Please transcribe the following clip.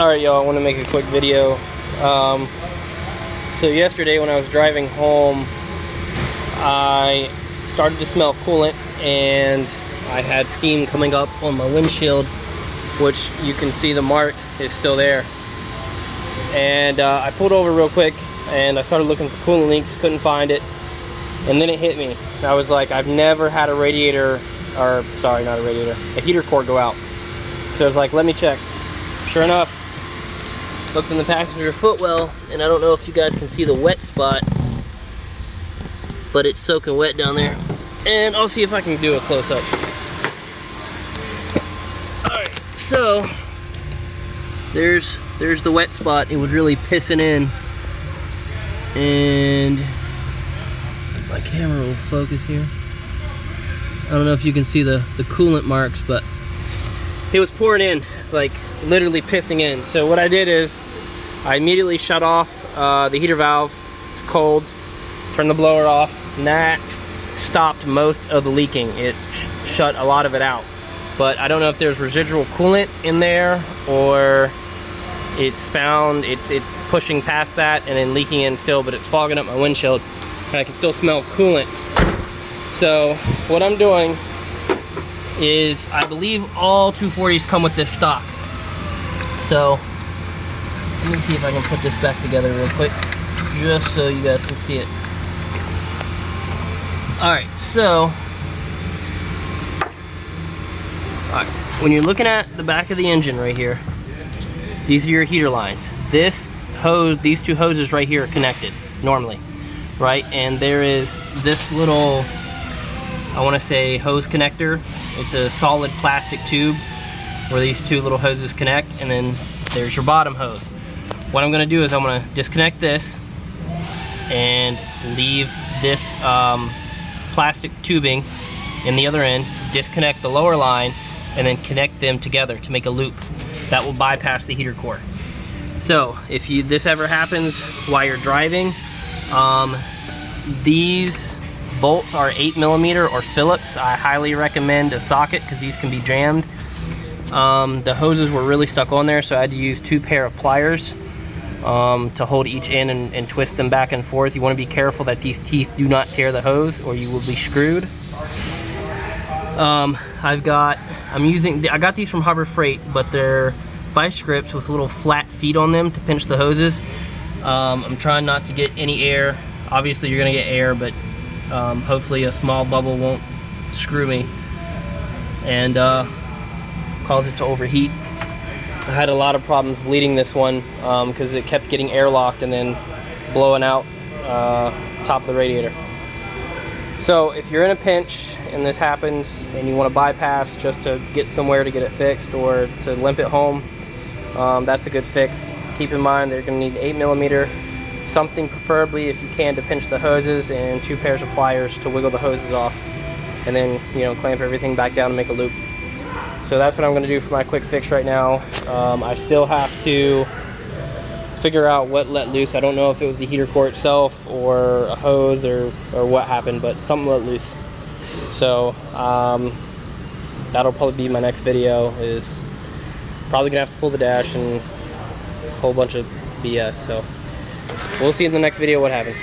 Alright y'all, I want to make a quick video. So yesterday when I was driving home, I started to smell coolant and I had steam coming up on my windshield, which you can see the mark is still there. And I pulled over real quick and I started looking for coolant leaks, couldn't find it. And then it hit me. I was like, I've never had a radiator, or sorry, not a radiator, a heater core go out. So I was like, let me check. Sure enough, looked in the passenger footwell, and I don't know if you guys can see the wet spot, but it's soaking wet down there. And I'll see if I can do a close-up. Alright, so there's the wet spot. It was really pissing in, and my camera will focus here. I don't know if you can see the coolant marks, but it was pouring in, like literally pissing in. So what I did is I immediately shut off the heater valve. It's cold. Turned the blower off, and that stopped most of the leaking. It shut a lot of it out. But I don't know if there's residual coolant in there, or it's pushing past that and then leaking in still, but it's fogging up my windshield and I can still smell coolant. So what I'm doing is, I believe all 240s come with this stock. So let me see if I can put this back together real quick, just so you guys can see it. Alright, so when you're looking at the back of the engine right here, these are your heater lines. This hose, these two hoses right here are connected normally, right? And there is this little, I want to say, hose connector. It's a solid plastic tube where these two little hoses connect, and then there's your bottom hose. What I'm going to do is I'm going to disconnect this and leave this plastic tubing in the other end, disconnect the lower line, and then connect them together to make a loop that will bypass the heater core. So if this ever happens while you're driving, these bolts are 8mm or Phillips. I highly recommend a socket because these can be jammed. The hoses were really stuck on there, so I had to use 2 pair of pliers to hold each end and twist them back and forth. You want to be careful that these teeth do not tear the hose, or you will be screwed. I got these from Harbor Freight, but they're vice grips with little flat feet on them to pinch the hoses. I'm trying not to get any air. Obviously you're gonna get air, but hopefully a small bubble won't screw me and cause it to overheat. I had a lot of problems bleeding this one because it kept getting airlocked and then blowing out top of the radiator. So if you're in a pinch and this happens and you want to bypass just to get somewhere to get it fixed or to limp it home, that's a good fix. Keep in mind they're going to need 8mm, something preferably if you can to pinch the hoses, and 2 pairs of pliers to wiggle the hoses off, and then clamp everything back down and make a loop. So that's what I'm going to do for my quick fix right now. I still have to figure out what let loose. I don't know if it was the heater core itself or a hose or what happened, but something let loose. So that'll probably be my next video. Is probably gonna have to pull the dash and a whole bunch of BS. So we'll see in the next video what happens.